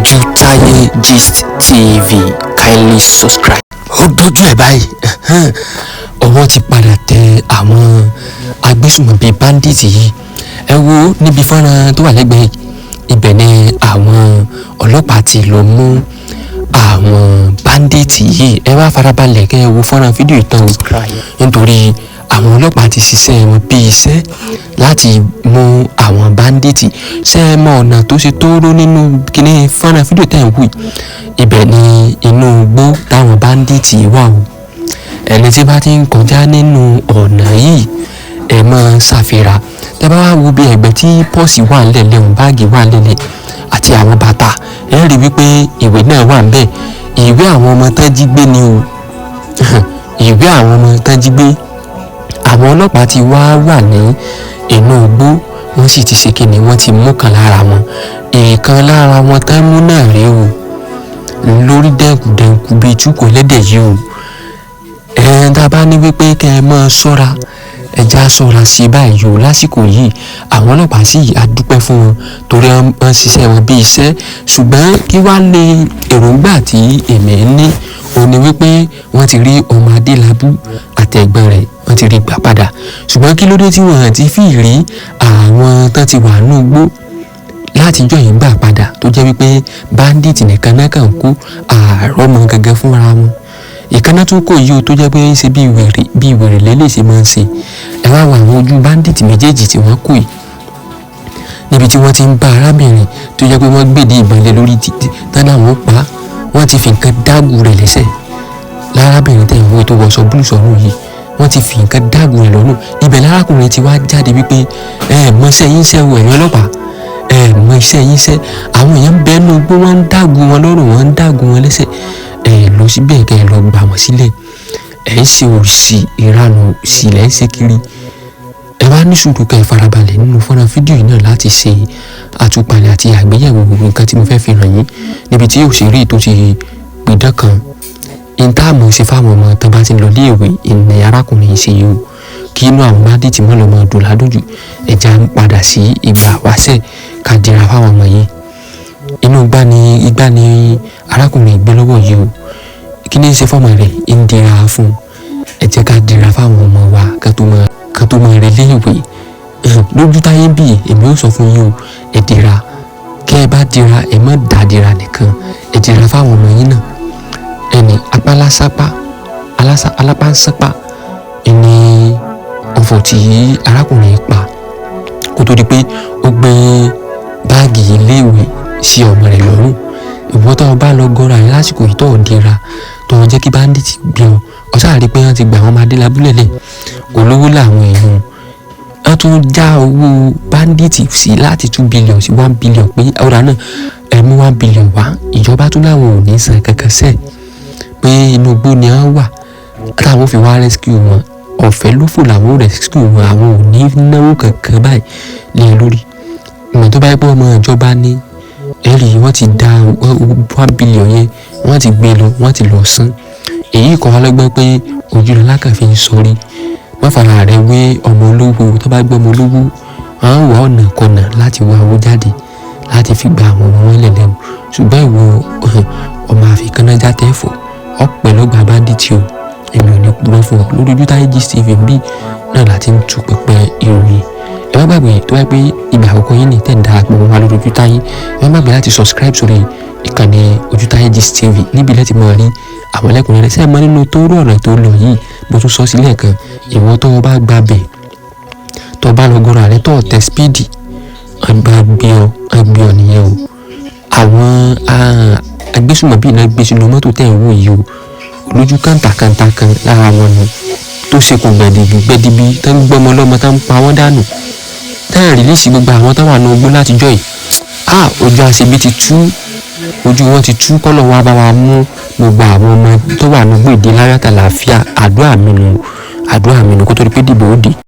Ojutaaye Gist TV, kindly subscribe. Ó dojú ẹ̀ báyìí ọwọ́ ti padà tẹ àwọn agbésùmọ̀bí bandits yìí. Ẹ wo níbi fọ́nrán tó wà lẹ́gbẹ̀ẹ́ ibẹ̀ ni àwọn ọlọ́pàá ti lọ mú àwọn bandits yìí. Ẹ wá farabalẹ̀ kẹ́ ẹ wo fọ́nrán fídíò ìtàn nítorí àwọn ọlọ́pàá ti ṣiṣẹ́ wọn bí iṣẹ́ láti mú àwọn bandits. Ṣé ẹ mọ ọ̀nà tó ṣe tóóró nínú kíní fọ́nrán fídíò tẹ̀ ń wò yìí? Ibẹ̀ ni inú igbó táwọn bandits wà o. Ẹni tí bá ti ń kọjá nínú ọ̀nà yìí ẹ máa ṣàfihàn. Tẹ́ bá wá wo bí ẹgbẹ́ tí pọ́ọ̀sì wà ńlẹ̀ òun báàgì wà ńlẹ̀ àti àwọn bàtà, ẹ rí wípé ìwé náà wà ńbẹ̀. Ìwé àwọn ọmọ tán jí gbé ni o. Ìwé àwọn ọmọ tán jí gbé. Àwọn ọlọ́pàá ti wà ní inú igbó, wọ́n sì ti ṣe kíni, wọ́n ti mú kan lára wọn. Ìkan lára wọn tán mú náà rí o, lórí dẹ́kùdẹ́kù bíi túkọ̀ lẹ́dẹ̀ yìí o. Tá bá ní wípé kẹ́ ẹ máa ṣọ́ra, ẹja ṣọ́ra sí báyìí o lásìkò yìí. Àwọn ọlọ́pàá sì adúpẹ́ fún wọn torí wọ́n ṣiṣẹ́ wọn bí iṣẹ́. Ṣùgbọ́n kí wá lè èròǹgbà tí èmi ní òun ni wípé wọ́n ti rí ọmọ Adélábù àti ẹ̀gbọ́n rẹ̀, wọ́n ti rí gbà padà. Ṣùgbọ́n kí ló dé tí wọ́n ti fi rí àwọn tán ti wà nínú igbó látijọ́ yìí gbà padà tó jẹ́ wípé bandit nìkan náà kàn kó àárọ̀mọ gangan fúnra wọn. Ìkànnà tún kò yí o tó jẹ́ pé ṣe bí wèrè lélẹ̀ ṣe máa ń ṣe. Ẹ wá wo àwọn ojú bandit méjèèjì tí wọ́n kó yìí níbi tí wọ́n ti ń bá arábìnrin tó jẹ́ pé wọ́n gbèdé ìbọn lé lórí títí tán náà wọ́n pa á. Wọ́n ti fi nǹkan dágùn rẹ̀ lẹ́sẹ̀. Lárábìnrin tẹ̀ ìwé tó wọṣọ búlù sọ́run yìí, wọ́n ti fi nǹkan dágùn rẹ̀ lọ́rùn. Ibẹ̀ lárákùnrin ti wá jáde wípé mọ iṣẹ́ yín ṣẹ́ o ẹ̀yin ọlọ́pàá, mọ iṣẹ́ yín ṣẹ́. Àwọn èèyàn ń bẹ nínú igbó, wọ́n ń dágùn wọn lọ́rùn, wọ́n ń dágùn wọn lẹ́sẹ̀. Lọ síbẹ̀ kẹ́ ẹ lọ gbà wọ́n sílẹ̀. Ẹ ń ṣe òṣì ìranù òṣì lẹ́ ń ṣe kiri. Ẹ wá ní sùúrù kẹ́ ẹ farabalẹ̀ nínú fọ́nrán fídíò yìí náà láti ṣe àtúpalẹ̀ àti àgbéyẹ̀wò gbogbo nǹkan tí mo fẹ́ fi hàn yín níbi tí òṣèré tó ti pidán kan. Ìntààmú ṣe fáwọn ọmọ tó bá ti lọ léèwé ìní arákùnrin ṣe yìí o, kí inú àwọn bandits mọ́ lọ́mọ dùn ládójú. Ẹja ń padà sí ìgbà wáṣẹ̀ ká dira fáwọn ọmọ yìí. Inú igbá ni arákùnrin gbé lọ́wọ́ yìí o. Kí ni ṣe fọ́mọ rẹ̀ ń dira fún? Ẹ jẹ́ ká dira fáwọn ọmọ wa kan tó mọ rẹ̀ léèwé. Lójútáyé bí èmi ó sọ fún yín o, ẹ dira. Kẹ́ ẹ bá dira ẹ má dá dira nìkan, ẹ dira fáwọn ọmọ yín náà. Ẹni alápánsápá ẹni ọ̀fọ̀ tí arákùnrin pa kó tó di pé ó gbé báàgì iléèwé sí ọmọ rẹ̀ lọ́rùn. Ìwọ tó bá lọ gọ́ra rẹ̀ lásìkò yìí tó dira tó jẹ́ kí bandit gbé ọ, ọ sáà rí pé wọ́n ti gbà wọ́n máa dé lábúlẹ̀lẹ̀. Olówó làwọn èèyàn, wọ́n tún já owó bandit sí láti 2 billion sí 1 billion pé ọ̀rá náà ẹ mú 1 billion wá. Ìjọba tún láwọn ò ní san kankan sẹ́ẹ̀ pé inú igbó ni wọ́n wà táwọn fi wá rescue wọn. Ọ̀fẹ́ ló fò làwọn rescue wọn, àwọn ò ní náwó kankan báyìí lé lórí. Ìmọ̀ tó bá yẹ pé ọmọ ìjọba ní ẹ̀rí wọ́n ti dá 1 billion yẹn, wọ́n ti gbé lọ, wọ́n ti lọ san. Èyí kọ́ wa lọ́gbọ́n pé Ojúlọ́lá kan fi ń sọrí. Wọ́n fara rẹ̀ wé ọmọ olówó. Tó bá gbọ́ ọmọ olówó, wọ́n wá ọ̀nà kọ̀nà láti wá owó jáde láti fi gba àwọn ọmọ wọn lẹ́lẹ́wọ̀n. Ṣùgbọ́n ìwọ ọmọ àfikànnájà tẹ́fọ̀ ọ̀pẹ lọ́gbà bandit o. Èmi ò ní purọ́ fún ọ. Lórí Ojutaaye Gist TV bí náà láti ń tú pẹpẹ ìròyìn. Ẹ má gbàgbé tó wáyé pé ìgbà àkọ́kọ́ yín ní tẹ̀ ń darapọ̀ mọ́ wa lórí Ojutaaye. Ẹ má gbàgbé láti subscribe sórí ìkànnì Ojutaaye Gist TV níbi lẹ́tì mọ́ rí àwọn ẹlẹ́kùnrin rẹ̀. Ṣé ẹ mọ nínú tó rú ọ̀nà tó lọ yìí? Mo tún sọ sílẹ̀ kan, ìwọ tó bá gbà bẹ̀ tó bá lọ gọ́ra rẹ̀ tó tẹ speed gbé ọ nìyẹn o. Àwọn agbésùmọ̀bí náà gbé sínú mọ́tò tẹ̀ ń wò yìí o. Olójú kàńtàkàńtà kan lára wọn ni tó ṣe kò gbẹ̀dìbí tó ń gbọ́mọ lọ́mọ tó ń pa wọ́n dànù. Táyà rìlíìsì gbogbo àwọn táwọn àna ogbó látijọ́ yìí. Ojú àṣebí ti tú, ojú wọn ti tú. Kọ́lọ̀ wa bá wa mú gbogbo àwọn ọmọ tó wà ní gbèdé láyọ̀ àtàlàáfíà. Àdúrà mi nù kó tó di pé dìbò ó dé.